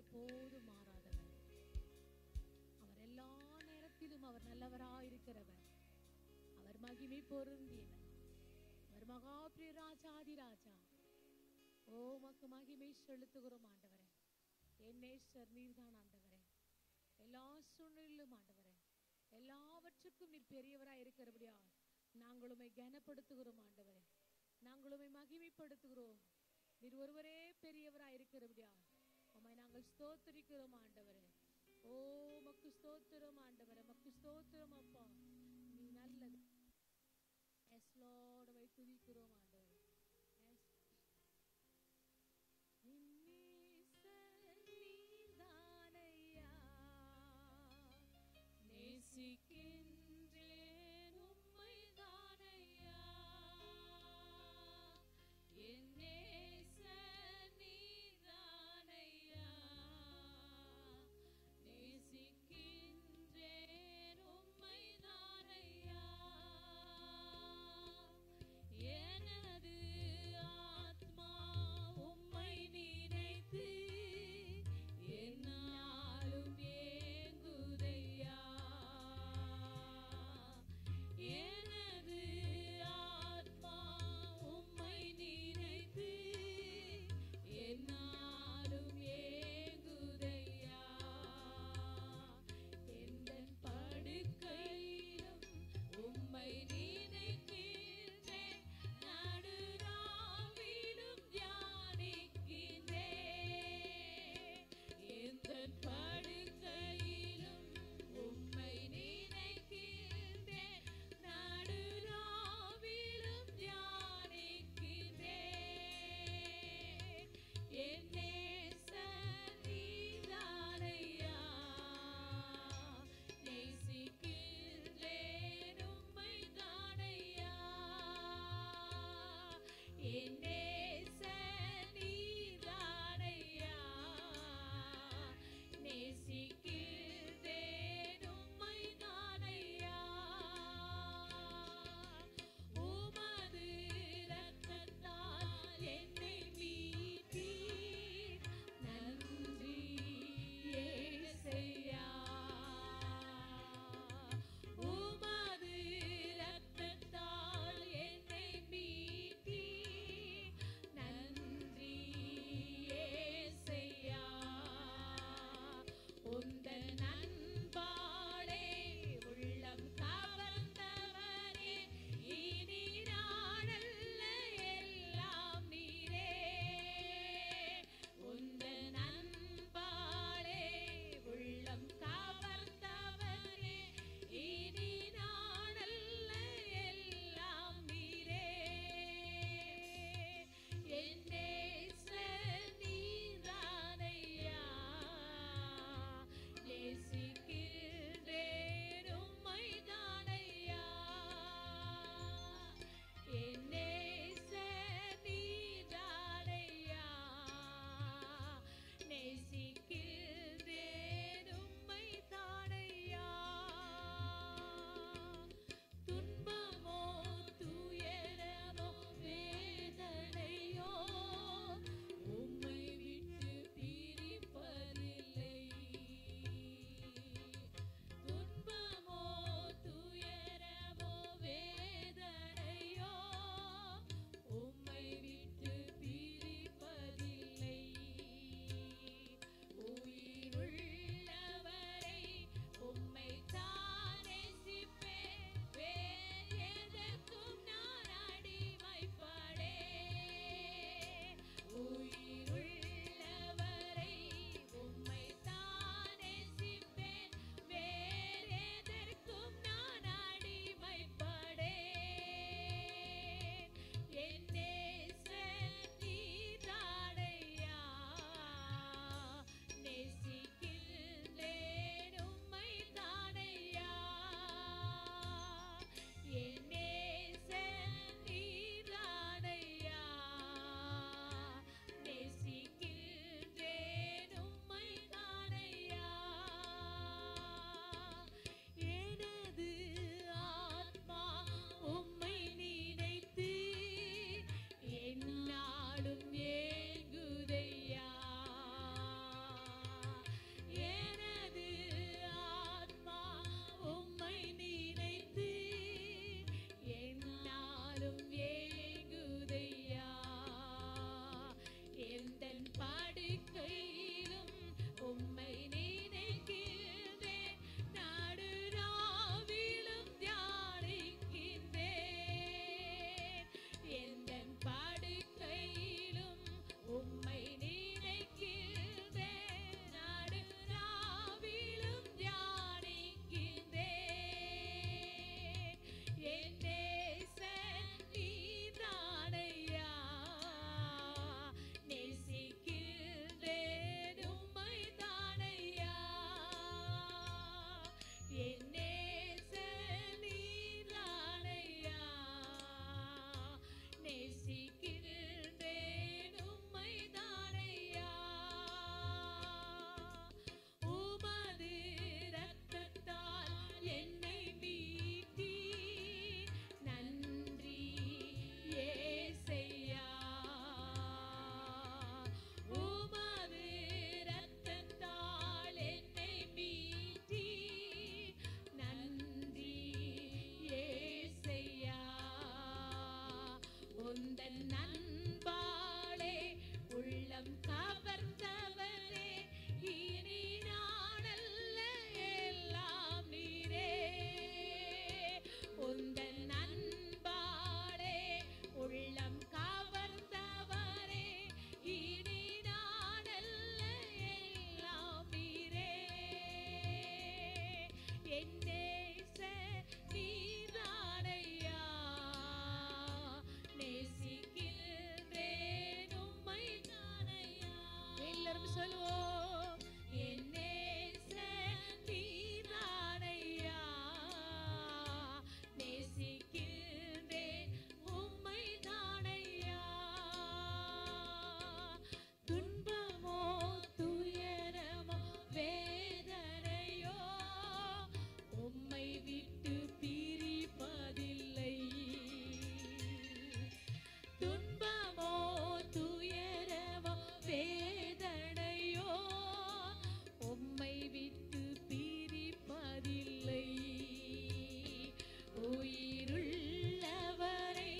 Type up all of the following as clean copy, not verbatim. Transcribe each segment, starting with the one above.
எப்போதும் மாறாதவர். அவர் எல்லா நேரத்திலும் அவர் நல்லவராயிருக்கிறவர். அவர் மகிமை பொருந்தியவர். அவர் மகா பிரிய ராஜாதி ராஜா. ஓ உமக்கு மகிமை செலுத்துகிறோம் ஆண்டவரே. என் நேசர் நீர்தான் ஆண்டவரே. எல்லா சூழ்நிலையிலும் ஆண்டவரே, எல்லாவற்றுக்கும் நீர் பெரியவராய் இருக்கிறபடியா நாங்கள் உம்மை கனப்படுத்துகிறோம் ஆண்டவரே. நாங்கள் உம்மை மகிமைப்படுத்துகிறோம். நீர் ஒருவரே பெரியவராய் இருக்கிறபடியா உம்மை நாங்கள் ஸ்தோத்திரிக்கிறோம் ஆண்டவரே. ஓ உமக்கு ஸ்தோத்திரம் ஆண்டவரே, உமக்கு ஸ்தோத்திரம் அப்பா. நீ நல்லது. எஸ் லார்ட், உம்மை துதிக்கிறோம் ஆண்டவரே. எஸ் நீதானையா நேசிக்கின்றேன் உம்மை தானையா. என் நேசர் நீதானையா நேசிக்கின்றேன் உம்மை தானையா. என என் நேசர் நீதானையா. நேசிக்கின்றேன் உம்மை தானையா. எல்லாரும் சொல்லுவோம். என் நேசர் நீதானையா. நேசிக்கின்றேன் உம்மை தானையா. துன்பமோ துயரமோ வேதனையோ உம்மை விட்டு பிரிப்பதில்லை. துன்பமோ துயரமோ வேதனையோ உம்மை விட்டு பிரிப்பதில்லை. உயிருள்ளவரை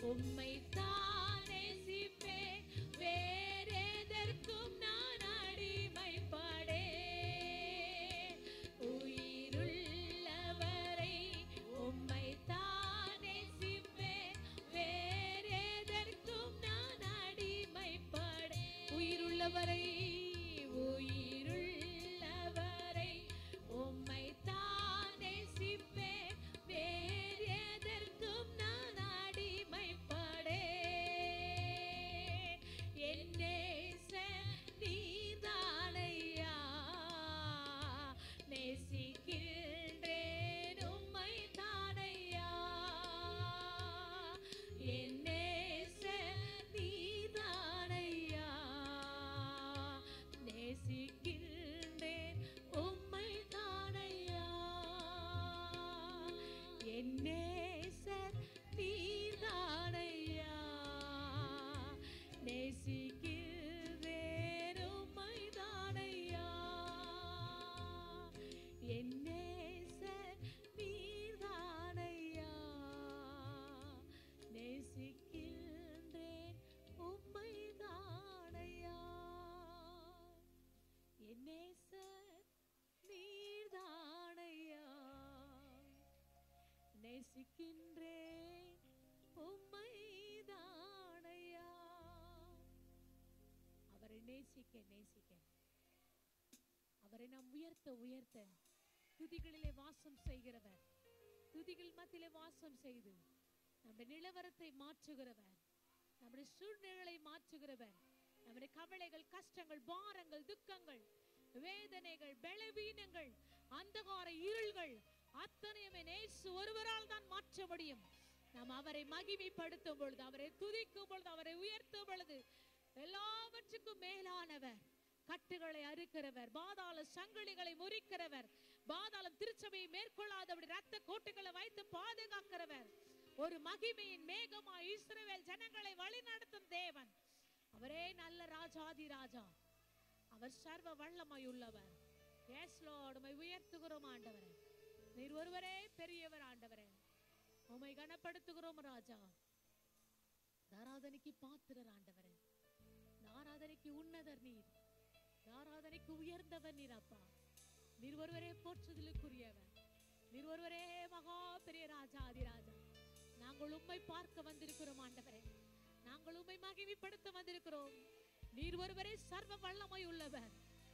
உம்மை தான் நேசிப்பேன். வேறெதற்கும் நான் அடிமைப்படேன். உயிருள்ளவரை உம்மை தான் நேசிப்பேன். வேறெதற்கும் நான் அடிமைப்படேன். உயிருள்ளவரை உயிருள்ளவரை உம்மை தான் நேசிப்பேன். வேறெதற்கும் நான் அடிமைப்படேன். என் நேசர் நீதானையா. நேசிக்கின்றேன் உம்மை தானையா. என் நேசர் நீதானையா. நேசிக்கின்றேன் உம்மை தானையா. என் நேசர் நீதானையா. நேசிக்கின்றேன் உம்மை தானையா. என் நேசர் நீதானையா. நேசிக்கின்றேன் உம்மை தானையா. என் நேசர் நீதானையா. நேசிக்கின்றேன் உம்மை தானையா. அவரை நேசிக்க நேசிக்க அவரை நாம் உயர்த்த உயர்த்த துதிகளிலே வாசம் செய்கிறவர், துதிகள் மத்தியிலே வாசம் செய்து நம்முடைய நிலவரத்தை மாற்றுகிறவர், நம்முடைய சூழ்நிலைகளை மாற்றுகிறவர், நம்முடைய கவலைகள், கஷ்டங்கள், பாரங்கள், துக்கங்கள், வேதனைகள், பலவீனங்கள், அந்தகார இருள்கள் அத்தனையுமே இயேசு ஒருவரால் தான் மாற்ற முடியும். நாம் அவரை மகிமைப்படுத்தும் பொழுது, அவரை துதிக்கும் பொழுது, அவரை உயர்த்தும் பொழுது, எல்லாவற்றுக்கும் மேலானவர், கட்டுகளை அறுக்கிறவர், பாதாள சங்கிலிகளை முறிக்கிறவர், பாதாளம் திருச்சபையை மேற்கொள்ளாதபடி ரத்த கோட்டுகளை வைத்து பாதுகாக்கிறவர், ஒரு மகிமையின் மேகமாய் இஸ்ரவேல் ஜனங்களை வழிநடத்தும் தேவன். அவரே நல்ல ராஜாதி ராஜா. அவர் சர்வ வல்லமை உள்ளவர். எஸ் லார்ட், உம்மை உயர்த்துகிறோம் ஆண்டவரே. நீர் ஒருவரே பெரியவர் ஆண்டவரே. உம்மை கனப்படுத்துகிறோம் ராஜா. ஆராதனைக்கு பாத்திரர் ஆண்டவரே. ஆராதனைக்கு உன்னதர் நீர். ஆராதனைக்கு உயர்ந்தவர் நீர் அப்பா. நீர் ஒருவரே போற்றுதலுக்குரியவர். நீர் ஒருவரே மகா பெரிய ராஜா அதிராஜா. நாங்கள் உம்மை பார்க்க வந்திருக்கிறோம் ஆண்டவரே. நாங்கள் உம்மை மகிமைப்படுத்த வந்திருக்கிறோம். நீர் ஒருவரே சர்வ வல்லமை உள்ளவர்.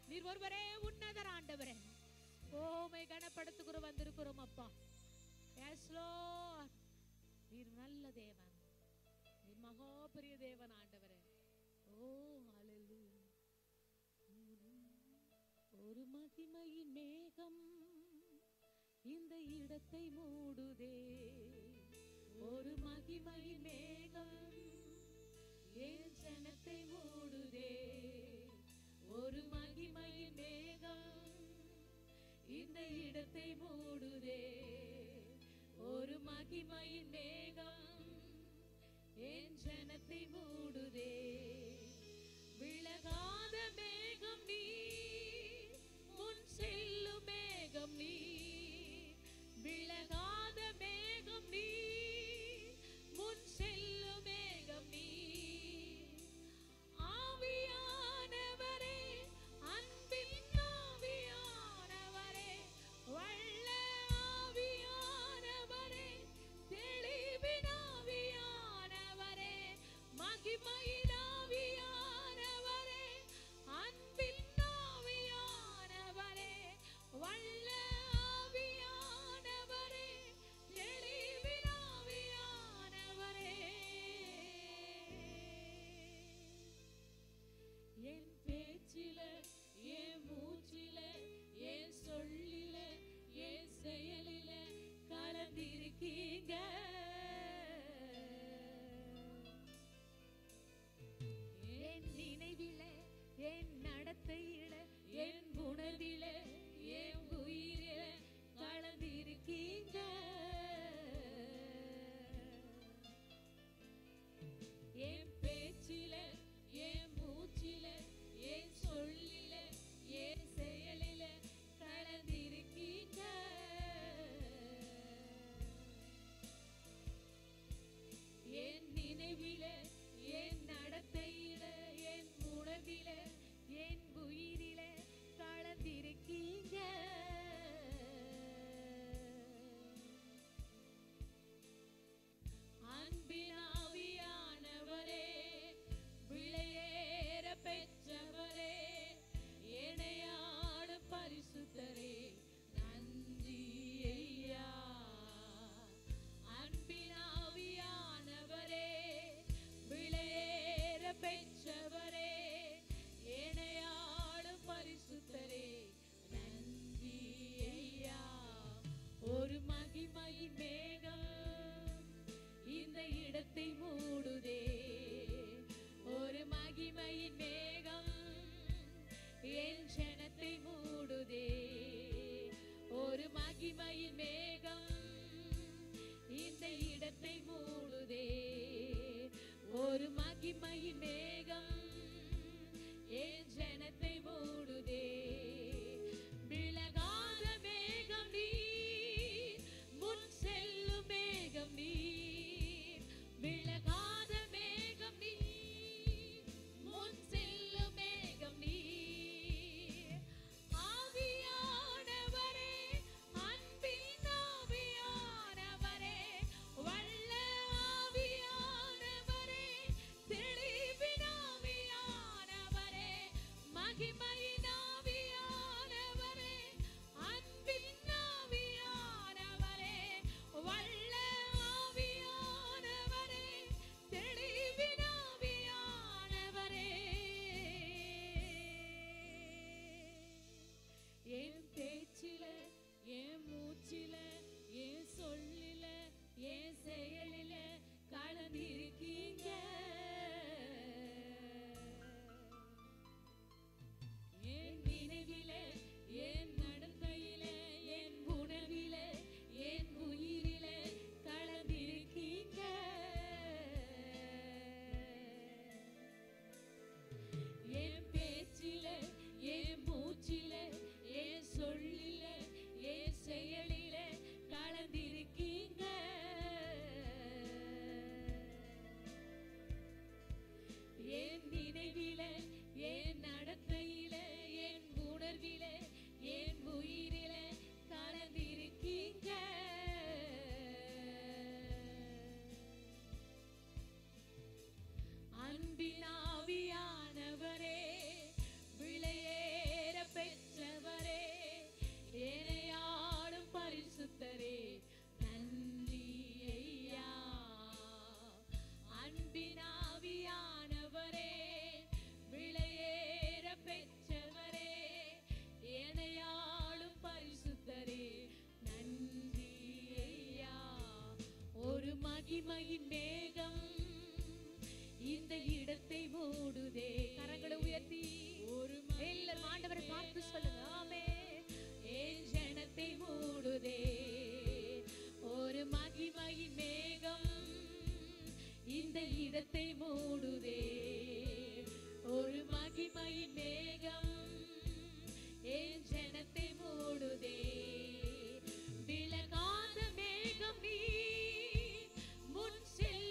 நீர் ஒருவரே உன்னதர் ஆண்டவரே. உம்மை கனப்படுத்துகிறோம் வந்திருக்கிறோம் அப்பா. எஸ் லார்ட், நீர் நல்ல தேவன். நீர் மகா பெரிய தேவன் ஆண்டவரே. ஓ ஹல்லேலூயா. ஒரு மகிமையின் மேகம் இந்த இடத்தை மூடுதே. ஒரு மகிமையின் மேகம் என் ஜனத்தை மூடுதே. ஒரு மகிமையின் மேகம் இந்த இடத்தை மூடுதே. ஒரு மகிமையின் மேகம் என் ஜனத்தை மூடுதே. விலகாத மேகம் நீர், முன் செல்லும் மேகம் நீர். விலகாத மேகம் நீர், முன் செல்லும் மேகம் நீர். ஆவியானவரே, அன்பின் ஆவியானவரே, வல்ல ஆவியானவரே, தெளிவின் ஆவியானவரே, மகிமையின் ஆவியானவரே, நடத்தையில என் உணர்வில என் உயிரில கலந்திருக்கீங்க. என் பேச்சில என் மூச்சில என் சொல்லில என் செயலில கலந்திருக்கீங்க. என் நினைவில என் நடத்தையில என் உணர்வில என் உயிரில கலந்திருக்கீங்க. அன்பின் ஆவியானவரே, விளையேற பெற்றவரே, இணையாடும் பரிசுத்தரே, நன்றி ஐயா. அன்பின் ஆவியானவரே, விளையேற பெற்றவரே, இணையாடும் பரிசுத்தரே, நன்றி ஐயா. ஒரு மகிமையின் மேகம் இந்த இடத்தை மூடுதே. ஒரு மகிமையின் மேகம் என் ஜனத்தை மூடுதே. ஒரு மகிமையின் மேகம் இந்த இடத்தை மூடுதே. ஒரு மகிமையின் மேகம் என் ஜனத்தை மூடுதே. விலகாத மேகம் நீர், முன் செல்லும் மேகம் நீர். விலகாத மேகம் நீர், முன் செல்லும் மேகம் நீர். ஆவியானவரே, அன்பின் ஆவியானவரே, வல்ல ஆவியானவரே, தெளிவின் ஆவியானவரே, மகிமையின் ஆவியானவரே, அன்பின் ஆவியானவரே, வல்ல ஆவியானவரே, தெளிவின் ஆவியானவரே. என் பேச்சில என் மூச்சில என் சொல்லில என் செயலில கலந்திருக்கீங்க. என் நினைவில என் நடத்தையில என் உணர்வில என் உயிரில கலந்திருக்கீங்க. என் பேச்சில என் மூச்சில என் சொல்லில என் செயலில கலந்திருக்கீங்க. என் நினைவில என் நடத்தையில என் உணர்வில என் உயிரில கலந்திருக்கீங்க. அன்பின் ஆவியானவரே, விளையேற பெற்றவரே, இணையாடும் பரிசுத்தரே, நன்றி ஐயா. அன்பின் ஆவியானவரே, விளையேற பெற்றவரே, இணையாடும் பரிசுத்தரே, நன்றி ஐயா. ஒரு மகிமையின் மேகம் இந்த இடத்தை மூடுதே. கரங்களை உயர்த்தி ஒரு எல்லாரும் ஆண்டவரை பார்த்து சொல்லுங்க. ஆமென். என் ஜனத்தை மூடுதே. ஒரு மகிமையின் மேகம் இந்த இடத்தை மூடுதே. ஒரு மகிமையின் மேகம் என் ஜனத்தை மூடுதே. விலகாத மேகம் நீர், முன் செல்லும்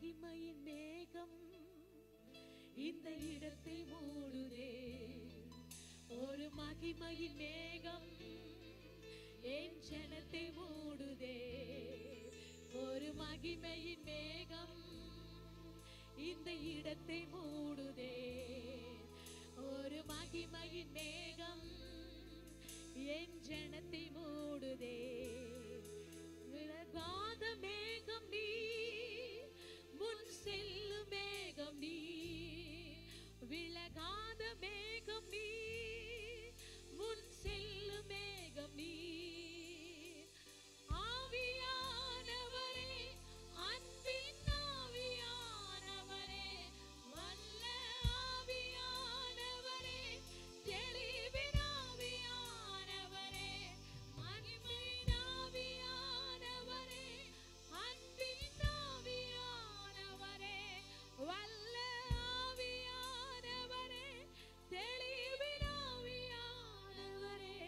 மகிமையின் மேகம் இந்த இடத்தை மூடுதே. ஒரு மகிமையின் மேகம் என் ஜனத்தை மூடுதே. ஒரு மகிமையின் மேகம் இந்த இடத்தை மூடுதே. ஒரு மகிமையின் மேகம் என் ஜனத்தை மூடுதே. விலகாத மேகம் நீ, முன் செல்லும் மேகம் நீ. விலகாத மேகம் நீ, முன் செல்லும் மேகம் நீ. ஆவியானவரே, அன்பின் ஆவியானவரே, வல்ல ஆவியானவரே, தெளிவின் ஆவியானவரே, மகிமையின் ஆவியானவரே, அன்பின் ஆவியானவரே, வல்ல ஆவியானவரே, தெளிவின் ஆவியானவரே.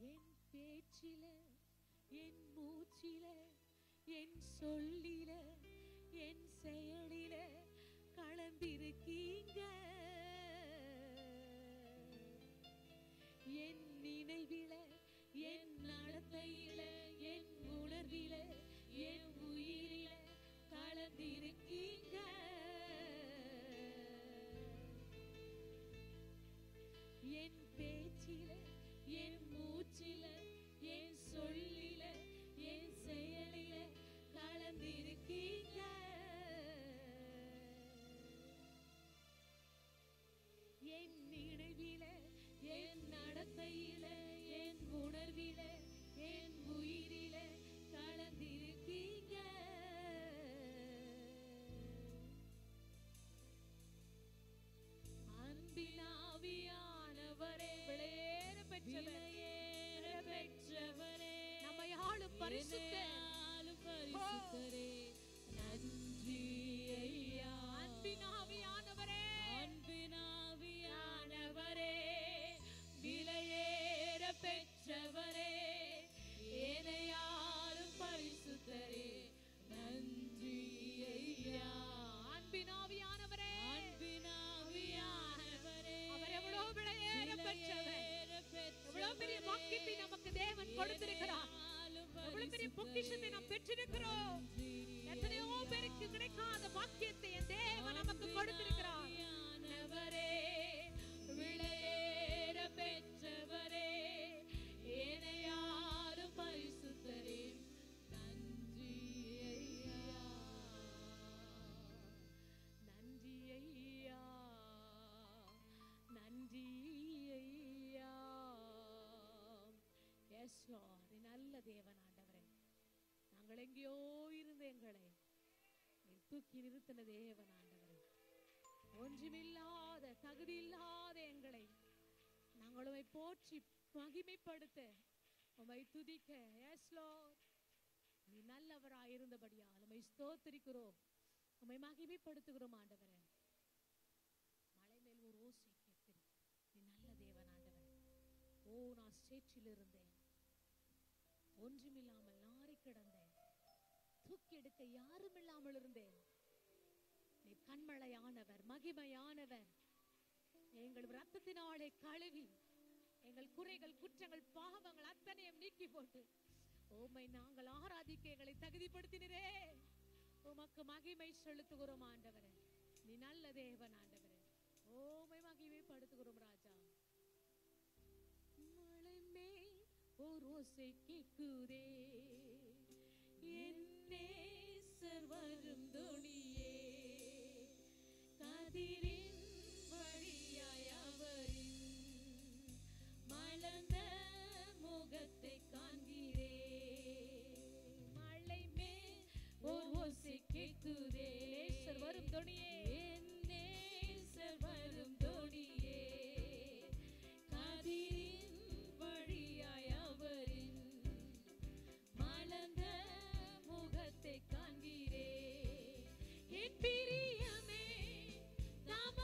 என் பேச்சில, என் மூச்சில, என் சொல்லில, என் செயலில கலந்திருக்கீங்க. என் நினைவில, என் நடத்தையில, என் உணர்வில, என் உயிரில கலந்திருக்கீங்க. என் பேச்சில, என் மூச்சில, என் சொல்லில, என் செயலில கலந்திருக்கீங்க. என் நினைவில, என் நடத்தையில, என் உணர்வில, என் உயிரில கலந்திருக்கீங்க. அன்பின் ஆவியானவரே, விலையேற பெற்றவரே, நம்மை ஆளும் பரிசுத்தரே, நன்றி ஐயா. அன்பின் ஆவியானவரே, அன்பின் ஆவியானவரே, விலையேற பெற்றவரே, ஏனையாளும் பரிசுத்தரே, நன்றி ஐயா. அன்பின் ஆவியானவரே, அன்பின் ஆவியானவரே, அவர் எவ்வளவு விலையேற பெற்றவர், எவ்வளவு பெரிய வாக்கியத்தை நமக்கு தேவன் கொடுத்திருக்கிறார், எவ்வளவு பெரிய பொக்கிஷத்தை நாம் பெற்றிருக்கிறோம். எத்தனையோ பேருக்கு கிடைக்காத வாக்கியத்தை என் தேவன் நமக்கு கொடுத்திருக்கிறார். விலையேற பெற்றவரே, ஏனையாரும் பரிசுத்தரே, நன்றி ஐயா. நன்றி ஐயா, நன்றி ஐயா. எஸ் லார்ட், நல்ல தேவன் ஆண்டவரே, நாங்கள் எங்கேயோ இருந்து எங்களை தூக்கி நிறுத்தின தேவன் ஆண்டவரே, ஒன்றுமில்லாத தகுதி இல்லாத எங்களை நாங்கள் உம்மை போற்றி மகிமைப்படுத்த, உம்மை துதிக்க, எஸ் லார்ட், நீ நல்லவராயிருந்தபடியால் உம்மை ஸ்தோத்திரிக்கிறோம், உம்மை மகிமைப்படுத்துகிறோம் ஆண்டவரே. மலை மேல் ஒரு ஓசை கேட்கிறது, நீ நல்ல தேவன் ஆண்டவரே. ஓ, நான் சேற்றில் இருந்தேன், ஒன்றுமில்லாமல் நாறி கிடந்தேன், தூக்கி எடுக்க யாரும் இல்லாமல் இருந்தேன். நீ கண்மலையானவர், மகிமையானவர். எங்கள் ரத்தத்தினாலே கழுவி எங்கள் குறைகள், குற்றங்கள், பாவங்கள் அத்தனையும் நீக்கி போட்டு உம்மை நாங்கள் ஆராதிக்க எங்களை தகுதிப்படுத்தினரே. உமக்கு மகிமை செலுத்துகிறோம் ஆண்டவரே. நீ நல்ல தேவன் ஆண்டவரே. உம்மை மகிமைப்படுத்துகிறோம் ராஜா. மலை மேல் ஓர் ஓசை கேட்குதே, என் நேசர் வரும் தொனியே, கதிரின் வழியாய் அவரின் மலர்ந்த முகத்தை காண்கிறே. மலை மேல் ஓர் ஓசை கேட்குதே, நேசர் வரும் தொனியே, என் நேசர் வரும் தொனியே, கதிரின் வழியாய் அவரின் மலர்ந்த முகத்தை காண்கிறே. என் பிரியமே, நாம்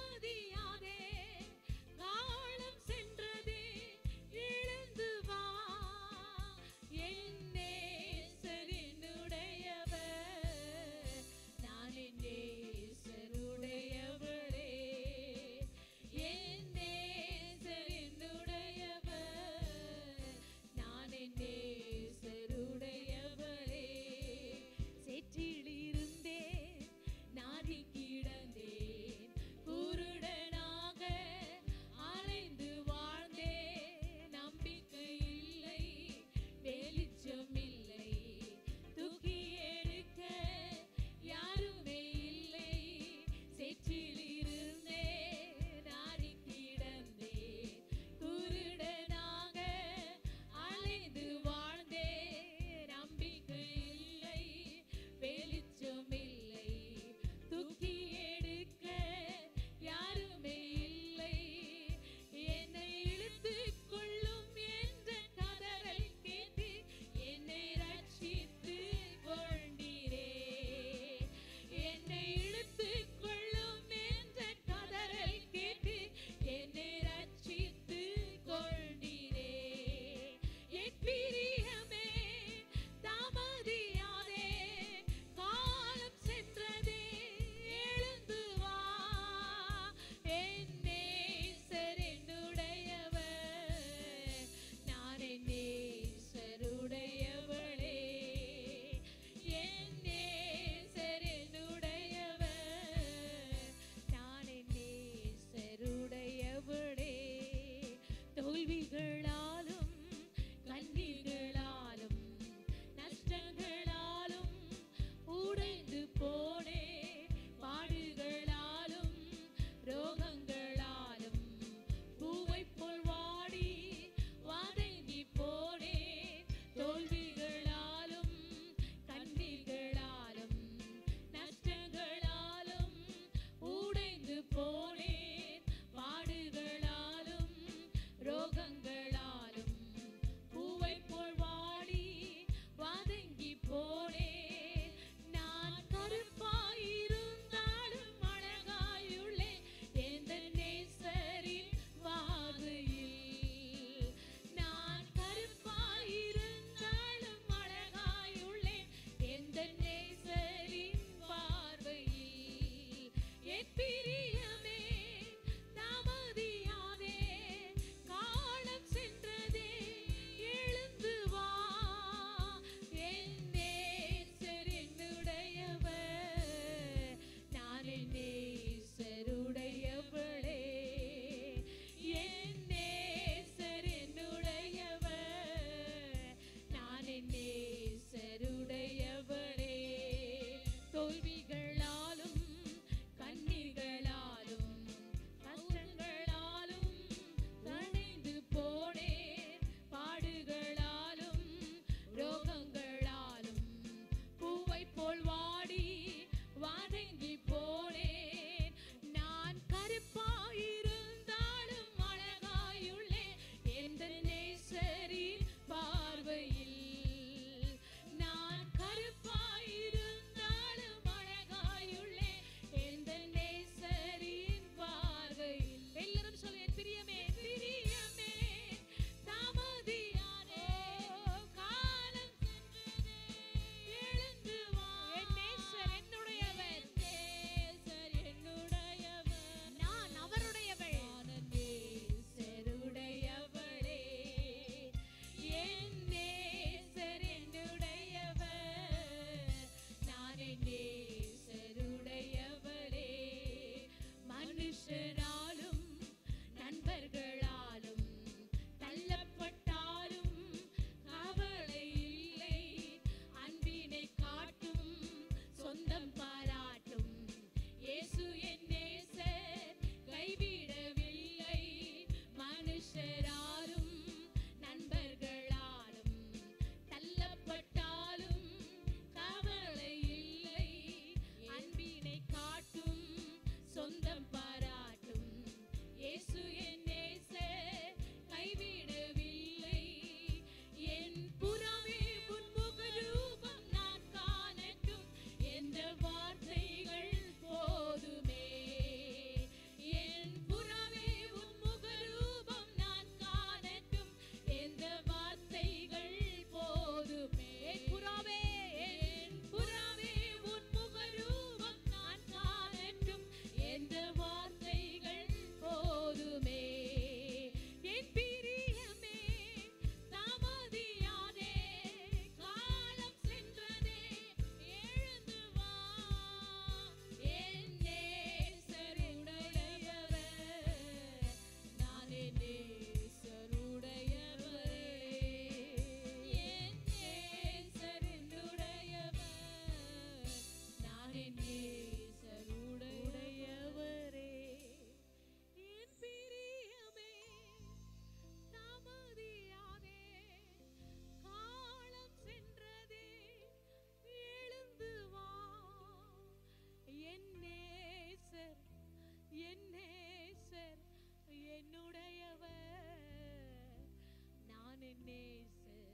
என் நேசர்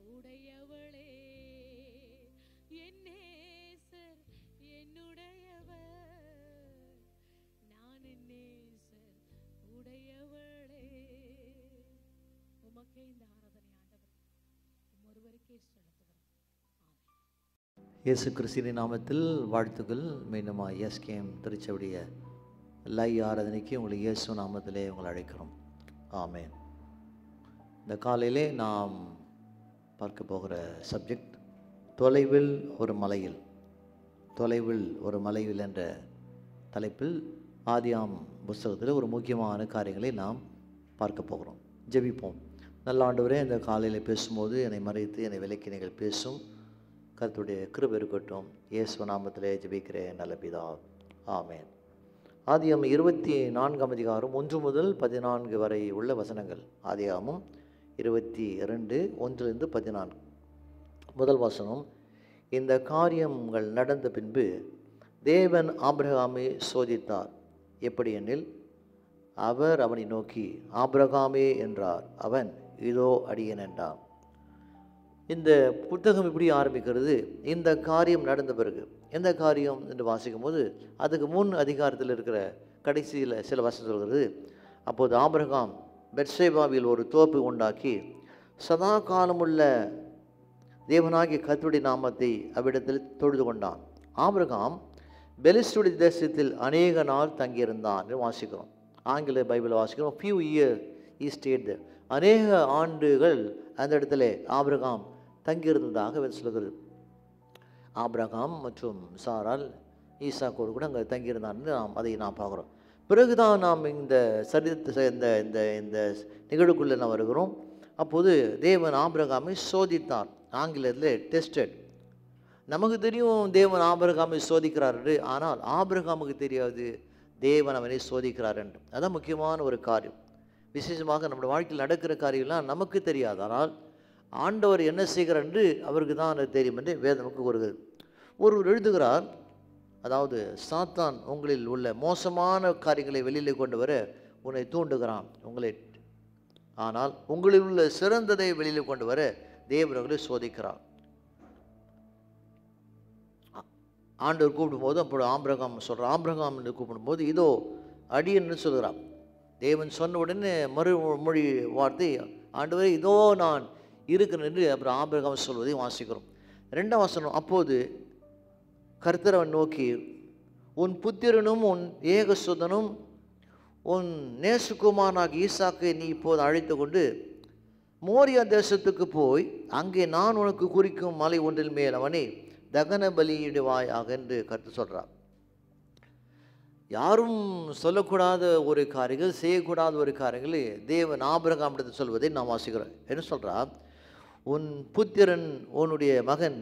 உடையவளே, என் நேசர் என்னுடையவர், நான் என் நேசர் உடையவளே. உமக்கே இந்த ஆராதனை ஆண்டவர், ஒருவருக்கே செலுத்துகிறோம். இயேசு கிறிஸ்துவின் நாமத்தில் வாழ்த்துக்கள். மீண்டுமா எஸ்கேஎம் திருச்சபையுடைய லைவ் ஆராதனைக்கு உங்களை இயேசு நாமத்திலே உங்களை அழைக்கிறோம். ஆமென். இந்த காலையிலே நாம் பார்க்க போகிற சப்ஜெக்ட் தொலைவில் ஒரு மலையில், தொலைவில் ஒரு மலையில் என்ற தலைப்பில் ஆதியாம் புஸ்தகத்தில் ஒரு முக்கியமான காரியங்களை நாம் பார்க்க போகிறோம். ஜெபிப்போம். நல்ல ஆண்டவரே, இந்த காலையில் பேசும்போது என்னை மறைத்து என்னை விலக்கி நீங்கள் பேசும் கர்த்தருடைய கிருபை இருக்கட்டும். இயேசு நாமத்திலே ஜெபிக்கிறேன் நல்ல பிதா, ஆமென். ஆதியாம் 24 அதிகாரம் 1 முதல் 14 வரை உள்ள வசனங்கள். ஆதியாகமம் 22 1 14. முதல் வசனம். இந்த காரியங்கள் நடந்த பின்பு தேவன் ஆபிரகாமை சோதித்தார். எப்படி எனில், அவர் அவனை நோக்கி ஆபிரகாமே என்றார். அவன் இதோ அடியேன் என்றான். இந்த புத்தகம் இப்படி ஆரம்பிக்கிறது. இந்த காரியம் நடந்த பிறகு, எந்த காரியம் என்று வாசிக்கும் போது அதுக்கு முன் அதிகாரத்தில் இருக்கிற கடைசியில் சில வசனம் சொல்கிறது. அப்போது ஆபிரகாம் பெத்சேபாவில் ஒரு தோப்பு உண்டாக்கி சதா காலமுள்ள தேவனாகிய கர்த்தருடைய நாமத்தை அவ்விடத்தில் தொழுது கொண்டான். ஆபிரகாம் பெலிஸ்துடைய தேசத்தில் அநேக நாள் தங்கியிருந்தான் என்று வாசிக்கிறோம். ஆங்கில பைபிள் வாசிக்கிறோம். few years he stayed there. அநேக ஆண்டுகள் அந்த இடத்துல ஆபிரகாம் தங்கியிருந்ததாக சொல்கிறது. ஆபிரகாம் மற்றும் சாரால் ஈசாக்கோடு கூட அங்கே தங்கியிருந்தான்னு அதை நாம் பார்க்குறோம். பிறகுதான் நாம் இந்த சரித்திர இந்த இந்த நிகழ்வுக்குள்ளே நாம் வருகிறோம். அப்போது தேவன் ஆபிரகாமை சோதித்தார். ஆங்கிலத்தில் டெஸ்டட். நமக்கு தெரியும் தேவன் ஆபிரகாமை சோதிக்கிறார் என்று, ஆனால் ஆபிரகாமுக்கு தெரியாது தேவன் அவனை சோதிக்கிறார் என்று. அதான் முக்கியமான ஒரு காரியம். விசேஷமாக நம்முடைய வாழ்க்கையில் நடக்கிற காரியம்லாம் நமக்கு தெரியாது, ஆனால் ஆண்டவர் என்ன செய்கிறார் என்று அவருக்கு தான் அது தெரியும் என்று வேதமுக்கு கூறுகிறது. ஒருவர் எழுதுகிறார், அதாவது சாத்தான் உங்களில் உள்ள மோசமான காரியங்களை வெளியில் கொண்டு வர உன்னை தூண்டுகிறான் உங்களை, ஆனால் உங்களில் உள்ள சிறந்ததை வெளியில் கொண்டு வர தேவன் உங்களை சோதிக்கிறார். ஆண்டவர் கூப்பிடும்போது அப்போ ஆபிரகாம் சொல்கிறார். ஆபிரகாம் என்று கூப்பிடும்போது இதோ அடியன்னு சொல்கிறார். தேவன் சொன்ன உடனே மறுமொழி வார்த்தை, ஆண்டவரே இதோ நான் இருக்கிறேன் என்று அப்புறம் ஆபிரகாம் சொல்வதை வாசிக்கிறோம். 2ஆம் வசனம். அப்போது கர்த்தர் அவன் நோக்கி, உன் புத்திரனும் உன் ஏகசுதனும் உன் நேசகுமாரனாகிய ஈசாக்கை நீ இப்போது அழைத்து கொண்டு மோரியா தேசத்துக்கு போய் அங்கே நான் உனக்கு குறிக்கும் மலை ஒன்றில் மேல் அவனை தகன பலியிடுவாயாக என்று கர்த்தர் சொல்கிறார். யாரும் சொல்லக்கூடாத ஒரு காரியங்கள், செய்யக்கூடாத ஒரு காரியங்களை தேவன் ஆபிரகாமிடத்தில் சொல்வதை நாம் வாசிக்கிறோம். என்ன சொல்கிறார்? உன் புத்திரன் உன்னுடைய மகன்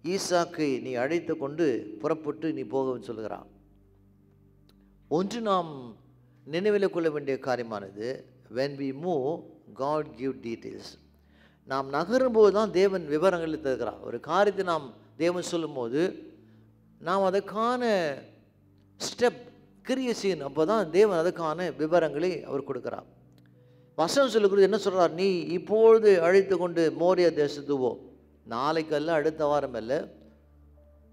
ஈசாக்கை நீ அழைத்து கொண்டு புறப்பட்டு நீ போகன்னு சொல்கிறான். ஒன்று நாம் நினைவில் கொள்ள வேண்டிய காரியமானது, when we move God give details. நாம் நகரும்போது தான் தேவன் விவரங்களை தருகிறார். ஒரு காரியத்தை நாம் தேவன் சொல்லும்போது நாம் அதற்கான ஸ்டெப் கிரியேஷன், அப்போ தான் தேவன் அதுக்கான விவரங்களை அவர் கொடுக்குறார். வசனம் சொல்லுகிறது என்ன சொல்கிறார்? நீ இப்பொழுது அழைத்து கொண்டு மோரியா தேசத்துக்கு போ. நாளைக்கு அல்ல, அடுத்த வாரம் அல்ல,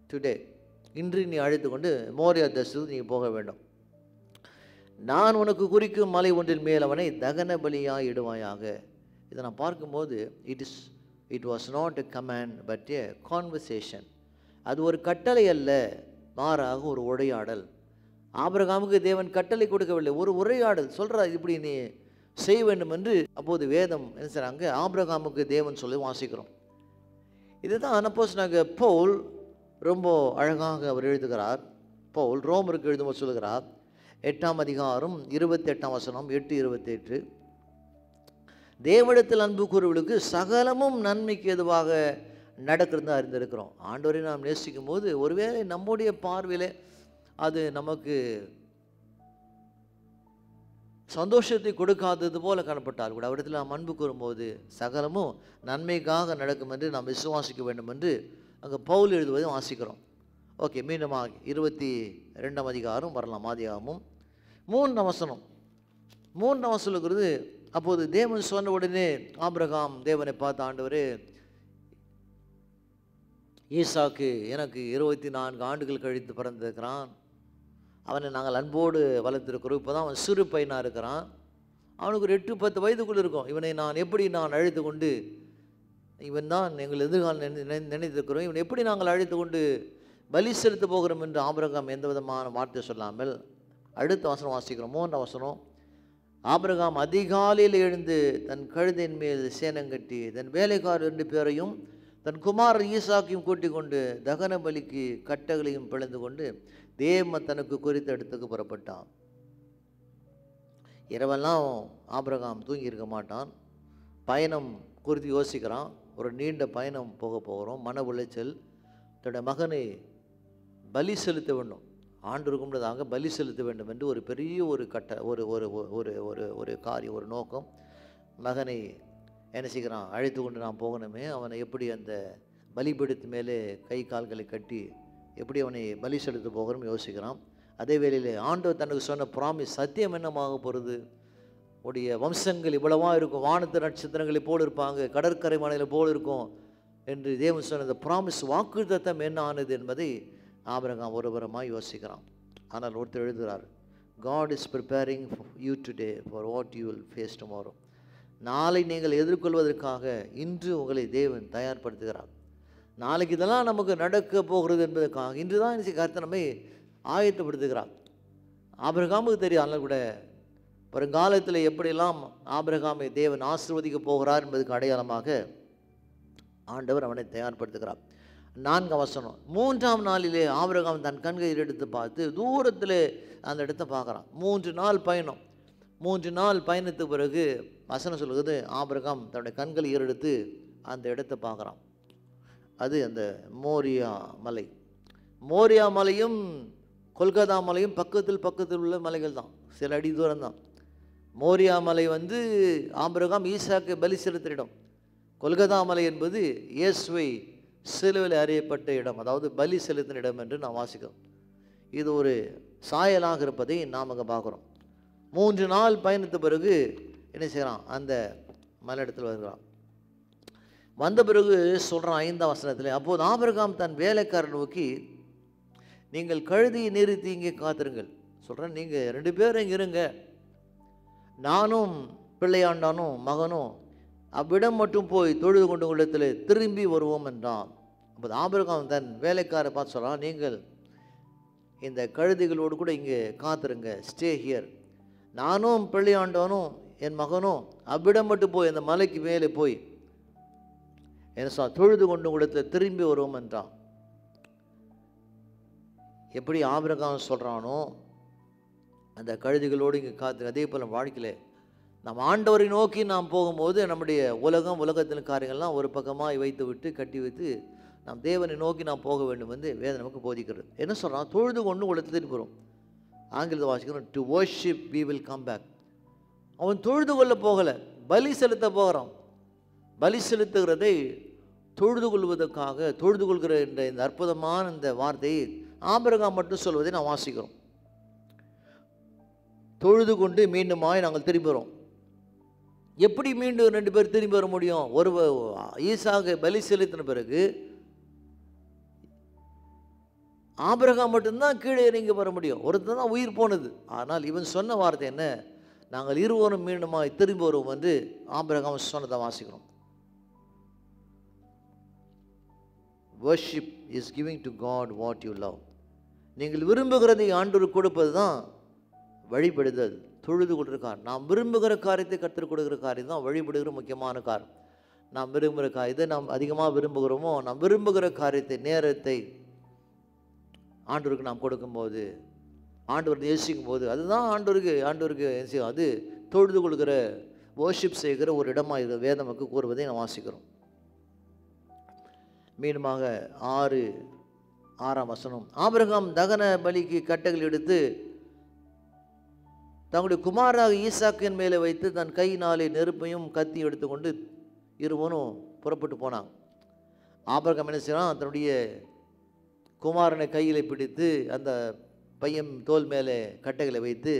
டுடே, இன்று நீ அழைத்து கொண்டு மோரியா தேசத்துக்கு நீ போக வேண்டும். நான் உனக்கு குறிக்கும் மலை ஒன்றில் மேல் அவனை தகன பலியாக இடுவாயாக. இதை நான் பார்க்கும்போது it was not a command but a conversation. அது ஒரு கட்டளை அல்ல, மாறாக ஒரு உரையாடல். ஆபிரகாமுக்கு தேவன் கட்டளை கொடுக்கவில்லை, ஒரு உரையாடல் சொல்கிறார், இப்படி நீ செய்ய வேண்டும் என்று. அப்போது வேதம் என்ன செய்கிறாங்க? ஆபிரகாமுக்கு தேவன் சொல்லி வாசிக்கிறோம். இதுதான் அப்போஸ்தலனாகிய பவுல் ரொம்ப அழகாக அவர் எழுதுகிறார். பவுல் ரோமருக்கு எழுதும்போது சொல்லுகிறார், 8ஆம் அதிகாரம் 28ஆம் வசனம், 8:28, தேவனிடத்தில் அன்பு கூறுவர்களுக்கு சகலமும் நன்மைக்கு எதுவாக நடக்கிறது அறிந்திருக்கிறோம். ஆண்டவரை நாம் நேசிக்கும் போது ஒருவேளை நம்முடைய பார்வையில் அது நமக்கு சந்தோஷத்தை கொடுக்காதது போல காணப்பட்டால் கூட அவரிடத்தில் நாம் அன்பு கூறும்போது சகலமும் நன்மைக்காக நடக்கும் என்று நாம் விசுவாசிக்க வேண்டும் என்று அங்கே பவுல் எழுதுவதை வாசிக்கிறோம். ஓகே, மீண்டுமாக 22ஆம் அதிகாரம் வரலாம். ஆதியாகமம் 3ஆம் வசனம். 3ஆம் வசனம் இருக்கிறது, அப்போது தேவன் சொன்ன உடனே ஆபிரகாம் தேவனை பார்த்து, ஆண்டவரே, ஈசாக்கு எனக்கு 24 ஆண்டுகள் கழித்து பிறந்திருக்கிறான். அவனை நாங்கள் அன்போடு வளர்த்துருக்கிறோம். இப்போ தான் அவன் சிறு பையனாக இருக்கிறான். அவனுக்கு ஒரு 8-10 வயதுக்குள்ளே இருக்கும். இவனை நான் எப்படி அழைத்து கொண்டு, இவன் தான் எங்கள் எதிர்காலம் நினைத்திருக்கிறோம், இவனை எப்படி நாங்கள் அழைத்து கொண்டு பலி செலுத்த போகிறோம் என்று ஆபிரகாம் எந்த விதமான வார்த்தை சொல்லாமல், அடுத்த வசனம் வாசிக்கிறோம், 3ஆம் வசனம். ஆபிரகாம் அதிகாலையில் எழுந்து தன் கழுதையின் மேல் சேனங்கட்டி தன் வேலைக்காரர் 2 பேரையும் தன் குமாரர் ஈசாக்கையும் கூட்டிக் கொண்டு தகன பலிக்கு கட்டைகளையும் பிளந்து கொண்டு தேவன் தனக்கு குறித்த இடத்துக்கு புறப்பட்டான். இரவெல்லாம் ஆபிரகாம் தூங்கி இருக்க மாட்டான். பயணம் குறித்து யோசிக்கிறான். ஒரு நீண்ட பயணம் போகிறோம், மன உளைச்சல். தன்னுடைய மகனை பலி செலுத்த வேண்டும், ஆண்டிற்கும்ன்றதாக பலி செலுத்த வேண்டும் என்று ஒரு பெரிய ஒரு ஒரு ஒரு ஒரு ஒரு ஒரு காரியம், ஒரு நோக்கம். மகனை என்ன செய்கிறான், அழைத்து கொண்டு நான் போகணுமே, அவனை எப்படி அந்த பலிபீடத்து மேலே கை கால்களை கட்டி எப்படி அவனை பலி செலுத்த போகிறோம் யோசிக்கிறான். அதே வேளையில் ஆண்டவர் தனக்கு சொன்ன ப்ராமிஸ் சத்தியம் என்னமாக போகிறது, உடைய வம்சங்கள் இவ்வளவாக இருக்கும், வானத்து நட்சத்திரங்களை போல் இருப்பாங்க, கடற்கரை மலையில் போல் இருக்கும் என்று தேவன் சொன்ன அந்த ப்ராமிஸ் வாக்குத்தத்தம் என்ன ஆனது என்பதை ஆபிரகாம் ஒருபுறமாக யோசிக்கிறான். ஆனால் ஒருத்தர் எழுதுகிறார், God is preparing you today for what you will face tomorrow. நாளை நீங்கள் எதிர்கொள்வதற்காக இன்று உங்களை தேவன் தயார்படுத்துகிறார். நாளைக்கு இதெல்லாம் நமக்கு நடக்க போகிறது என்பதற்காக இன்று தான் கர்த்தர் நம்மை ஆயத்தப்படுத்துகிறார். ஆபிரகாமுக்கு தெரியும், ஆனால் கூட வருங்காலத்தில் எப்படியெல்லாம் ஆபிரகாமை தேவன் ஆசீர்வதிக்க போகிறார் என்பதற்கு அடையாளமாக ஆண்டவர் அவனை தயார்படுத்துகிறார். 4ஆம் வசனம். 3ஆம் நாளிலே ஆபிரகாம் தன் கண்களை எடுத்து பார்த்து தூரத்தில் அந்த இடத்தை பார்க்குறான். 3 நாள் பயணம். 3 நாள் பயணத்துக்கு பிறகு வசனம் சொல்லுகிறது, ஆபிரகாம் தன்னுடைய கண்களை ஏறெடுத்து அந்த இடத்தை பார்க்குறான். அது அந்த மோரியா மலை. மோரியா மலையும் கொல்கத்தா மலையும் பக்கத்தில் உள்ள மலைகள் தான், சில அடி தூரம் தான். மோரியா மலை ஆபிரகாம் ஈசாக்கை பலி செலுத்தின இடம். கொல்கத்தா மலை என்பது இயேசுவை சிலுவையில் அறியப்பட்ட இடம், அதாவது பலி செலுத்தின இடம் என்று நாம் வாசிக்கிறோம். இது ஒரு சாயலாக இருப்பதை நாம் அங்கே பார்க்குறோம். 3 நாள் பயணித்த பிறகு என்ன செய்கிறான், அந்த மலை இடத்துல வருகிறான். வந்த பிறகு சொல்கிறான் 5ஆம் வசனத்தில், அப்போது ஆபிரகாம் தன் வேலைக்காரன் நோக்கி, நீங்கள் கழுதியை நிறுத்தி இங்கே காத்திருங்கள். சொல்கிறேன், நீங்கள் 2 பேரும் இங்கே இருங்க, நானும் பிள்ளையாண்டானும் மகனும் அவ்விடம் மட்டும் போய் தொழுது கொண்டு உள்ளத்தில் திரும்பி வருவோம் என்றான். அப்போது ஆபிரகாம் தன் வேலைக்காரை பார்த்து சொல்கிறான், நீங்கள் இந்த கழுதைகளோடு கூட இங்கே காத்திருங்க, ஸ்டே ஹியர். நானும் பிள்ளையாண்டானும் என் மகனும் அவ்விடம் மட்டும் போய் அந்த மலைக்கு மேலே போய் என்ன தொழுது கொண்டு உள்ளத்தில் திரும்பி வருவோம் என்றான். எப்படி ஆபிரகாம் சொல்கிறானோ அந்த கழுதைகளோடு இங்கே காத்து, அதே போல் வாழ்க்கையில் நம்ம ஆண்டவரை நோக்கி நாம் போகும்போது நம்முடைய உலகத்தின் காரியங்கள்லாம் ஒரு பக்கமாக வைத்து விட்டு கட்டி வைத்து நாம் தேவனை நோக்கி நாம் போக வேண்டும் என்று வேதம் நமக்கு போதிக்கிறது. என்ன சொல்கிறான், தொழுது கொண்டு உள்ளத்தில் திரும்பி வரும். ஆங்கிலத்தை வாசிக்கிறோம், to worship we will come back. அவன் தொழுது கொள்ள போகலை, பலி செலுத்த போகிறான். பலி செலுத்துகிறதை தொழுது கொள்வதற்காக, தொழுது கொள்கிற இந்த அற்புதமான இந்த வார்த்தையை ஆபிரகாம் மட்டும் சொல்வதை நாம் வாசிக்கிறோம். தொழுது கொண்டு மீண்டுமாய் நாங்கள் திரும்பி வரோம். எப்படி மீண்டும் 2 பேர் திரும்பி வர முடியும்? ஒரு ஈசாக்கை பலி செலுத்தின பிறகு ஆபிரகாம் மட்டும்தான் கீழே இறங்கி வர முடியும், ஒருத்தர் தான் உயிர் போனது. ஆனால் இவன் சொன்ன வார்த்தை என்ன, நாங்கள் இருவரும் மீண்டுமாய் திரும்பி வருவோம் என்று ஆபிரகாம் சொன்னதை வாசிக்கிறோம். Worship is giving to God what you love. நீங்கள் விரும்புகிறதை ஆண்டவருக்கு கொடுப்பது தான் வழிபடுதல், தொழுது கொண்டிருக்கார். நாம் விரும்புகிற காரியத்தை கற்றுக் கொடுக்குற காரியம் தான் வழிபடுகிற முக்கியமான காரியம். நாம் விரும்புகிற காரியத்தை நாம் அதிகமாக விரும்புகிறோமோ, நாம் விரும்புகிற காரியத்தை, நேரத்தை ஆண்டவருக்கு நாம் கொடுக்கும்போது, ஆண்டவர் நேசிக்கும் போது, அதுதான் ஆண்டவருக்கு அது தொழுது கொள்கிற, வர்ஷிப் செய்கிற ஒரு இடமாக வேதம் நமக்கு கூறுவதை நாம் வாசிக்கிறோம். மீண்டுமாக 6ஆம் வசனம். ஆபிரகாம் தகன பலிக்கு கட்டைகள் எடுத்து தங்களுடைய குமாராக ஈசாக்கின் மேலே வைத்து தன் கையினாலே நெருப்பையும் கத்தியும் எடுத்துக்கொண்டு இருவனும் புறப்பட்டு போனாங்க. ஆபிரகாம் என்ன செய்யறான், தன்னுடைய குமாரனை கையில் பிடித்து அந்த பையன் தோல் மேலே கட்டைகளை வைத்து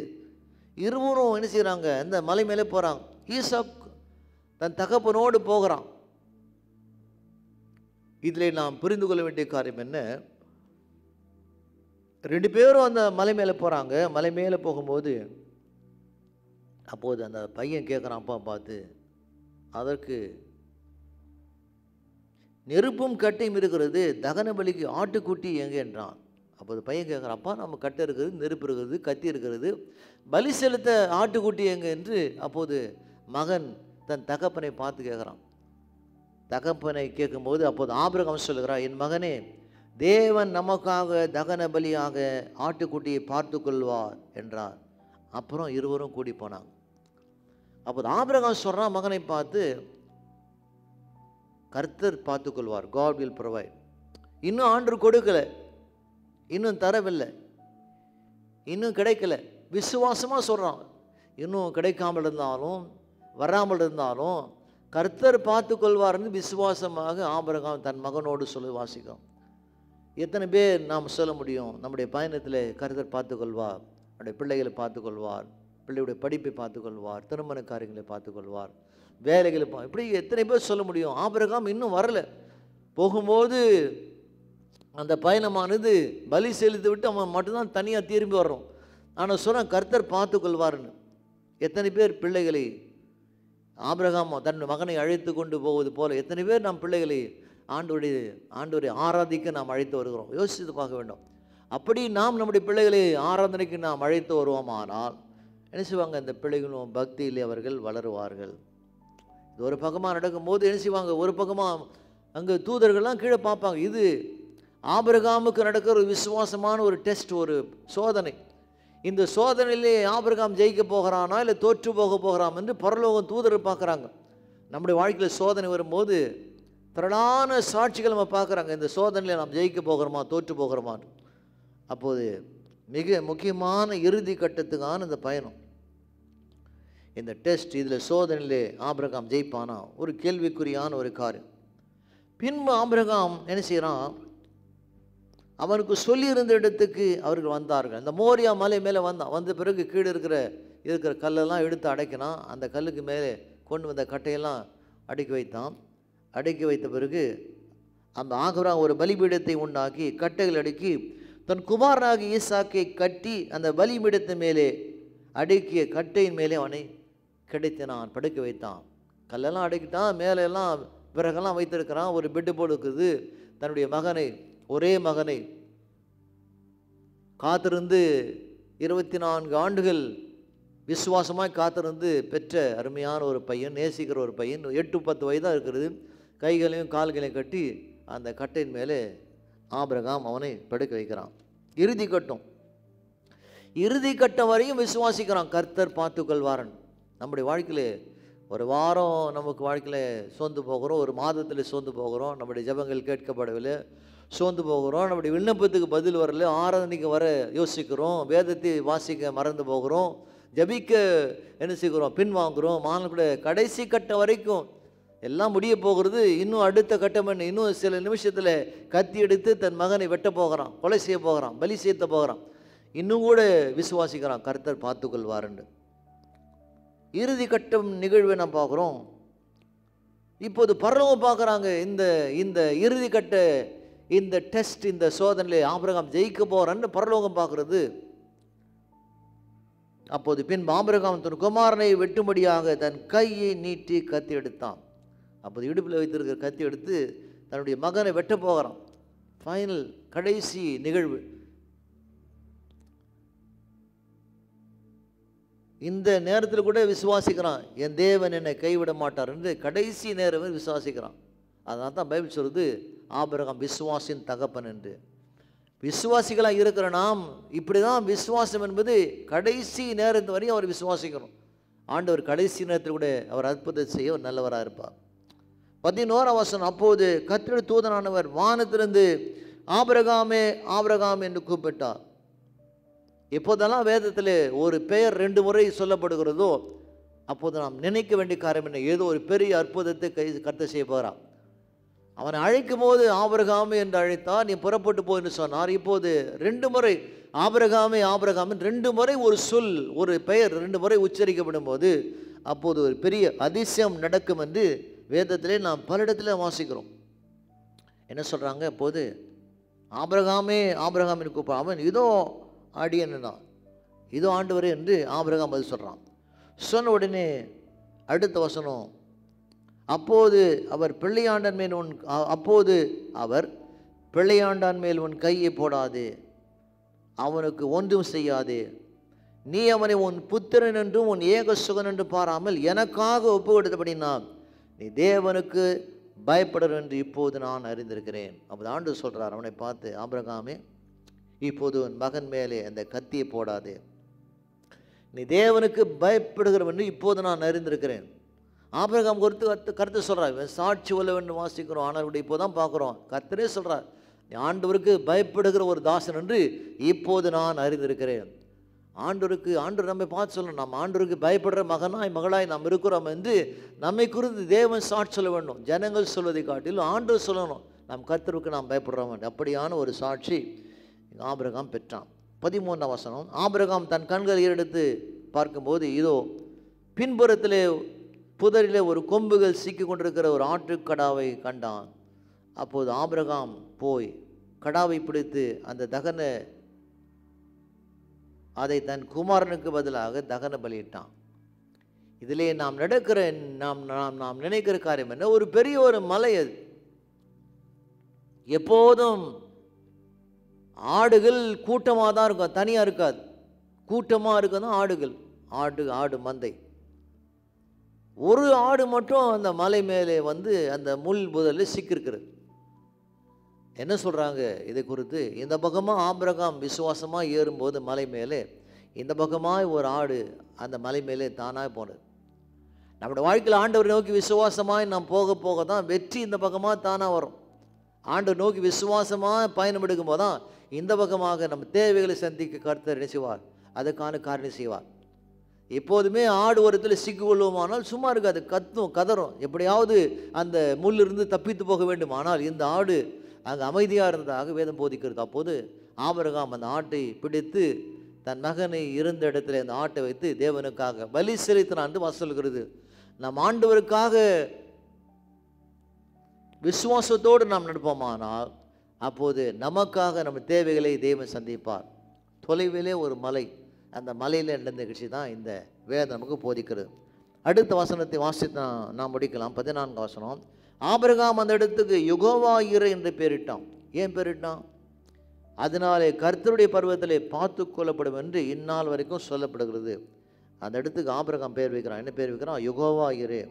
இருவரும் என்ன செய்கிறாங்க, அந்த மலை மேலே போகிறாங்க. ஈசாக் தன் தகப்பனோடு போகிறான். இதில் நாம் புரிந்து கொள்ள வேண்டிய காரியம் என்ன, 2 பேரும் அந்த மலை மேலே போகிறாங்க. மலை மேலே போகும்போது அப்போது அந்த பையன் கேட்குறான் அப்பா பார்த்து, அதற்கு நெருப்பும் கட்டையும் இருக்கிறது, தகன பலிக்கு ஆட்டுக்குட்டி எங்கே என்றான். அப்போது பையன் கேட்குறான், அப்பா நம்ம கட்டை இருக்கிறது, நெருப்பு இருக்கிறது, கத்தி இருக்கிறது, பலி செலுத்த ஆட்டுக்குட்டி எங்கே என்று. அப்போது மகன் தன் தகப்பனை பார்த்து கேட்குறான். தகப்பனை கேட்கும்போது அப்போது ஆபிரகாம் சொல்லுகிறான், என் மகனே, தேவன் நமக்காக தகன பலியாக ஆட்டுக்குட்டியை பார்த்து கொள்வார் என்றார். அப்புறம் இருவரும் கூடி போனாங்க. அப்போது ஆபிரகாம் சொல்கிறான் மகனை பார்த்து, கர்த்தர் பார்த்து கொள்வார், காட் வில் ப்ரொவைட். இன்னும் ஆண்டு கொடுக்கல, இன்னும் தரவில்லை, இன்னும் கிடைக்கல, விசுவாசமாக சொல்கிறான். இன்னும் கிடைக்காமல் இருந்தாலும் வராமல் இருந்தாலும் கர்த்தர் பார்த்து கொள்வார்னு விசுவாசமாக ஆபிரகாம் தன் மகனோடு சொல்லி வாசிக்கிறோம். எத்தனை பேர் நாம் சொல்ல முடியும், நம்முடைய பயணத்தில் கர்த்தர் பார்த்து கொள்வார், நம்முடைய பிள்ளைகளை பார்த்து கொள்வார், பிள்ளையுடைய படிப்பை பார்த்து கொள்வார், திருமண காரியங்களை பார்த்து கொள்வார், வேலைகளை இப்படி எத்தனை பேர் சொல்ல முடியும். ஆபிரகாம் இன்னும் வரல. போகும்போது அந்த பயணமானது பலி செலுத்தி விட்டு அவன் மட்டும்தான் தனியாக திரும்பி வர்றோம். ஆனால் சொன்னால் கர்த்தர் பார்த்து கொள்வார்னு. எத்தனை பேர் பிள்ளைகளை ஆபிரகாம் தன் மகனை அழைத்து கொண்டு போவது போல எத்தனை பேர் நம் பிள்ளைகளை ஆண்டவரை ஆராதிக்க நாம் அழைத்து வருகிறோம். யோசித்து பார்க்க வேண்டும். அப்படி நாம் நம்முடைய பிள்ளைகளை ஆராதனைக்கு நாம் அழைத்து வருவோமானால் என்ன செய்வாங்க, இந்த பிள்ளைகளும் பக்தியிலே அவர்கள் வளருவார்கள். இது ஒரு பக்கமாக நடக்கும்போது என்ன செய்வாங்க, ஒரு பக்கமாக அங்கே தூதர்கள்லாம் கீழே பார்ப்பாங்க. இது ஆபிரகாமுக்கு நடக்கிற ஒரு விசுவாசமான ஒரு டெஸ்ட், ஒரு சோதனை. இந்த சோதனையிலே ஆபிரகாம் ஜெயிக்க போகிறானா இல்லை தோற்று போக போகிறான் என்று பரலோகம் தூதர் பார்க்குறாங்க. நம்முடைய வாழ்க்கையில் சோதனை வரும்போது திரளான சாட்சிகள் நம்ம பார்க்குறாங்க. இந்த சோதனையில் நாம் ஜெயிக்க போகிறோமா தோற்று போகிறோமா. அப்போது மிக முக்கியமான இறுதி கட்டத்துக்கான இந்த பயணம், இந்த டெஸ்ட், இதில் சோதனையிலே ஆபிரகாம் ஜெயிப்பானா ஒரு கேள்விக்குறியான ஒரு காரியம். பின்பு ஆபிரகாம் என்ன செய்கிறான், அவனுக்கு சொல்லியிருந்த இடத்துக்கு அவர்கள் வந்தார்கள். அந்த மோரியா மலை மேலே வந்த பிறகு கீழே இருக்கிற கல்லெல்லாம் எடுத்து அடைக்கினான். அந்த கல்லுக்கு மேலே கொண்டு வந்த கட்டையெல்லாம் அடுக்கி வைத்தான். அடுக்கி வைத்த பிறகு அந்த ஆபிரகாம் ஒரு பலிபீடத்தை உண்டாக்கி கட்டைகள் அடுக்கி தன் குமாரனாகி ஈசாக்கை கட்டி அந்த பலிபீடத்தின் மேலே அடுக்கிய கட்டையின் மேலே அவனை கிடைத்தினான், படுக்க வைத்தான். கல்லெல்லாம் அடக்கிட்டான், மேலெல்லாம் விறகெல்லாம் வைத்திருக்கிறான். ஒரு பெட்டு போல் இருக்குது. தன்னுடைய மகனை, ஒரே மகனை காத்திருந்து 24 ஆண்டுகள் விசுவாசமாய் காத்திருந்து பெற்ற அருமையான ஒரு பையன், நேசிக்கிற ஒரு பையன். 8-10 வயதாக இருக்கிறது. கைகளையும் கால்களையும் கட்டி அந்த கட்டையின் மேலே ஆபிரகாம் அவனை படுக்க வைக்கிறான். இறுதி கட்டம் வரையும் விசுவாசிக்கிறான், கர்த்தர் பார்த்து கொள்வாரன். நம்முடைய வாழ்க்கையில் ஒரு வாரம் நமக்கு வாழ்க்கையில் சோர்ந்து போகிறோம், ஒரு மாதத்தில் சோர்ந்து போகிறோம், நம்முடைய ஜெபங்கள் கேட்கப்படவில்லை, சோர்ந்து போகிறோம், நம்முடைய விண்ணப்பத்துக்கு பதில் வரல, ஆராதனைக்கு வர யோசிக்கிறோம், வேதத்தை வாசிக்க மறந்து போகிறோம், ஜபிக்க என்ன செய்கிறோம், பின்வாங்குகிறோம். கூட கடைசி கட்டம் வரைக்கும் எல்லாம் முடிய போகிறது. இன்னும் அடுத்த கட்டம் என்ன, இன்னும் சில நிமிஷத்தில் கத்தி எடுத்து தன் மகனை வெட்ட போகிறான், கொலை செய்ய போகிறான், பலி செய்ய போகிறான். இன்னும் கூட விசுவாசிக்கிறான், கர்த்தர் பார்த்துக்கொள்வாருன்னு. இறுதி கட்டம் நிகழ்வை நாம் பார்க்குறோம். இப்போது பரலோகம் பார்க்குறாங்க. இந்த இறுதி கட்ட இந்த டெஸ்ட், இந்த சோதனையிலே ஆபிரகாம் ஜெயிக்க போகிறான்னு பரலோகம் பார்க்குறது. அப்போது பின் ஆபிரகாம் தன் குமாரனை வெட்டும்படியாக தன் கையை நீட்டி கத்தி எடுத்தான். அப்போது இடுப்பில் வைத்திருக்கிற கத்தி எடுத்து தன்னுடைய மகனை வெட்ட போகிறான். ஃபைனல், கடைசி நிகழ்வு. இந்த நேரத்தில் கூட விசுவாசிக்கிறான், என் தேவன் என்னை கைவிட மாட்டார் என்று கடைசி நேரம் விசுவாசிக்கிறான். அதனால தான் பைபிள் சொல்லுது ஆபிரகாம் விசுவாசின் தகப்பன் என்று. விசுவாசிகளாக இருக்கிற நாம் இப்படி தான் விசுவாசம் என்பது கடைசி நேரத்து வரையும் அவர் விசுவாசிக்கிறோம். ஆண்டவர் கடைசி நேரத்தில் கூட அவர் அற்புதத்தை செய்ய ஒரு நல்லவராக இருப்பார். 11ஆம் வசனம், அப்போது கர்த்தருடைய தூதனானவர் வானத்திலிருந்து ஆபிரகாமே ஆபிரகாம் என்று கூப்பிட்டார். எப்போதெல்லாம் வேதத்தில் ஒரு பெயர் 2 முறை சொல்லப்படுகிறதோ அப்போது நாம் நினைக்க வேண்டிய காரியம் என்ன, ஏதோ ஒரு பெரிய அற்புதத்தை கர்த்தர் செய்ய போகிறார். அவனை அழைக்கும் போது ஆபிரகாமே என்று அழைத்தார், நீ புறப்பட்டு போ என்று சொன்னார். இப்போது 2 முறை ஆபிரகாமே ஆபிரகாமின் 2 முறை ஒரு சொல், ஒரு பெயர் 2 முறை உச்சரிக்கப்படும் போது அப்போது ஒரு பெரிய அதிசயம் நடக்கும் என்று வேதத்திலே நாம் பல இடத்துல வாசிக்கிறோம். என்ன சொல்கிறாங்க? அப்போது ஆபிரகாமே ஆபிரகாமின் கூப்பிட, அவன் இதோ அடியன் தான், இதோ ஆண்டவரே என்று ஆபிரகாம் பதில் சொல்கிறான். சொன்ன உடனே அடுத்த வசனம், அப்போது அவர் பிள்ளையாண்டான் மேல் உன் கையை போடாது, அவனுக்கு ஒன்றும் செய்யாது, நீ அவனை உன் புத்திரன் என்றும் உன் ஏக சுகன் என்று பாராமல் எனக்காக ஒப்பு கொடுத்தபடினா நீ தேவனுக்கு பயப்படுற என்று இப்போது நான் அறிந்திருக்கிறேன். அப்போது ஆண்டவர் சொல்கிறார் அவனை பார்த்து, ஆபிரகாமே, இப்போது உன் மகன் மேலே அந்த கத்தியை போடாது, நீ தேவனுக்கு பயப்படுகிறவன் என்று இப்போது நான் அறிந்திருக்கிறேன். ஆபிரகாம் கருத்து சொல்கிறார், சாட்சி சொல்ல வேண்டும் வாசிக்கிறோம், ஆனால் இப்போ தான் பார்க்குறோம். கர்த்தரே சொல்கிறார், நீ ஆண்டவருக்கு பயப்படுகிற ஒரு தாசன் என்று இப்போது நான் அறிந்திருக்கிறேன். ஆண்டவர் நம்மை பார்த்து சொல்லணும், நம்ம ஆண்டவருக்கு பயப்படுற மகளாய் நாம் இருக்கிறோம் என்று நம்மை குறித்து தேவன் சாட்சி சொல்ல வேண்டும். ஜனங்கள் சொல்வதை காட்டிலும் ஆண்டவர் சொல்லணும், நம் கர்த்தருக்கு நாம் பயப்படுறோம். அப்படியான ஒரு சாட்சி ஆபிரகாம் பெற்றான். 13ஆம் வசனம், ஆபிரகாம் தன் கண்களை ஏறெடுத்து பார்க்கும்போது இதோ பின்புறத்திலே புதரிலே ஒரு கொம்புகள் சிக்கி கொண்டிருக்கிற ஒரு ஆட்டுக்கடாவை கண்டான். அப்போது ஆபிரகாம் போய் கடாவை பிடித்து அந்த அதை தன் குமாரனுக்கு பதிலாக தகன பலியிட்டான். இதிலே நாம் நினைக்கிற காரியம் என்ன? ஒரு பெரிய ஒரு மலை. அது எப்போதும் ஆடுகள் கூட்டமாக தான் இருக்கும், தனியாக இருக்காது. கூட்டமாக இருக்கதான் ஆடு மந்தை. ஒரு ஆடு மட்டும் அந்த மலை மேலே அந்த முள் புதரில் சிக்கிருக்கிறது. என்ன சொல்கிறாங்க இதை குறித்து? இந்த பக்கமாக ஆபிரகாம் விசுவாசமாக ஏறும்போது மலை மேலே, இந்த பக்கமாக ஒரு ஆடு அந்த மலை மேலே தானாக போனது. நம்முடைய வாழ்க்கையில் ஆண்டவரை நோக்கி விசுவாசமாக நாம் போக போக தான் வெற்றி இந்த பக்கமாக தானாக வரும். ஆண்டவர் நோக்கி விசுவாசமாக பயணம் எடுக்கும் போது தான் இந்த பக்கமாக நம்ம தேவைகளை சந்திக்க கர்த்தர் என்ன செய்வார்? அதுக்கான காரணம் செய்வார். எப்போதுமே ஆடு ஒருத்தில் சிக்கிக்கொள்வோமானால் சும்மா இருக்காது, கதறும், எப்படியாவது அந்த முள்ளிருந்து தப்பித்து போக வேண்டும். ஆனால் இந்த ஆடு அங்கே அமைதியாக இருந்ததாக வேதம் போதிக்கிறது. அப்போது ஆபிரகாம் அந்த ஆட்டை பிடித்து தன் மகனை இருந்த இடத்துல அந்த ஆட்டை வைத்து தேவனுக்காக பலி செலுத்தினான் என்று சொல்கிறது. நம் ஆண்டவருக்காக விசுவாசத்தோடு நாம் நடப்போமானால் அப்போது நமக்காக நம்ம தேவைகளை தேவன் சந்திப்பார். தொலைவிலே ஒரு மலை, அந்த மலையில் நடந்த நிகழ்ச்சி தான் இந்த வேதம் நமக்கு போதிக்கிறது. அடுத்த வசனத்தை வாசித்து நாம் முடிக்கலாம். 14 வசனம், ஆபிரகாம் அந்த இடத்துக்கு யெகோவா ஈரே என்று பெயரிட்டான். ஏன் பெயரிட்டான்? அதனாலே கர்த்தருடைய பர்வத்திலே பார்த்து கொள்ளப்படும் என்று இந்நாள் வரைக்கும் சொல்லப்படுகிறது. அந்த இடத்துக்கு ஆபிரகாம் பெயர் வைக்கிறான். என்ன பெயர் வைக்கிறான்? யெகோவா ஈரே,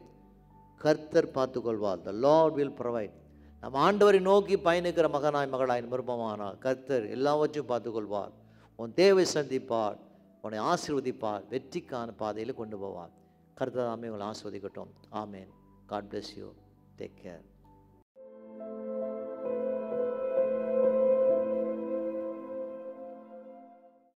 கர்த்தர் பார்த்துக்கொள்வார். த லார்ட் வில் ப்ரொவைட். நம்ம ஆண்டவரை நோக்கி பயணிக்கிற மகளாய் விருப்பமானால் கர்த்தர் எல்லாவற்றையும் பார்த்துக்கொள்வார். உன் தேவை சந்திப்பார், உன்னை ஆசீர்வதிப்பார், வெற்றிக்கான பாதையில் கொண்டு போவார். கர்த்தர் தாமே உங்களை ஆசீர்வதிக்கட்டும். ஆமேன். God bless you. Take care.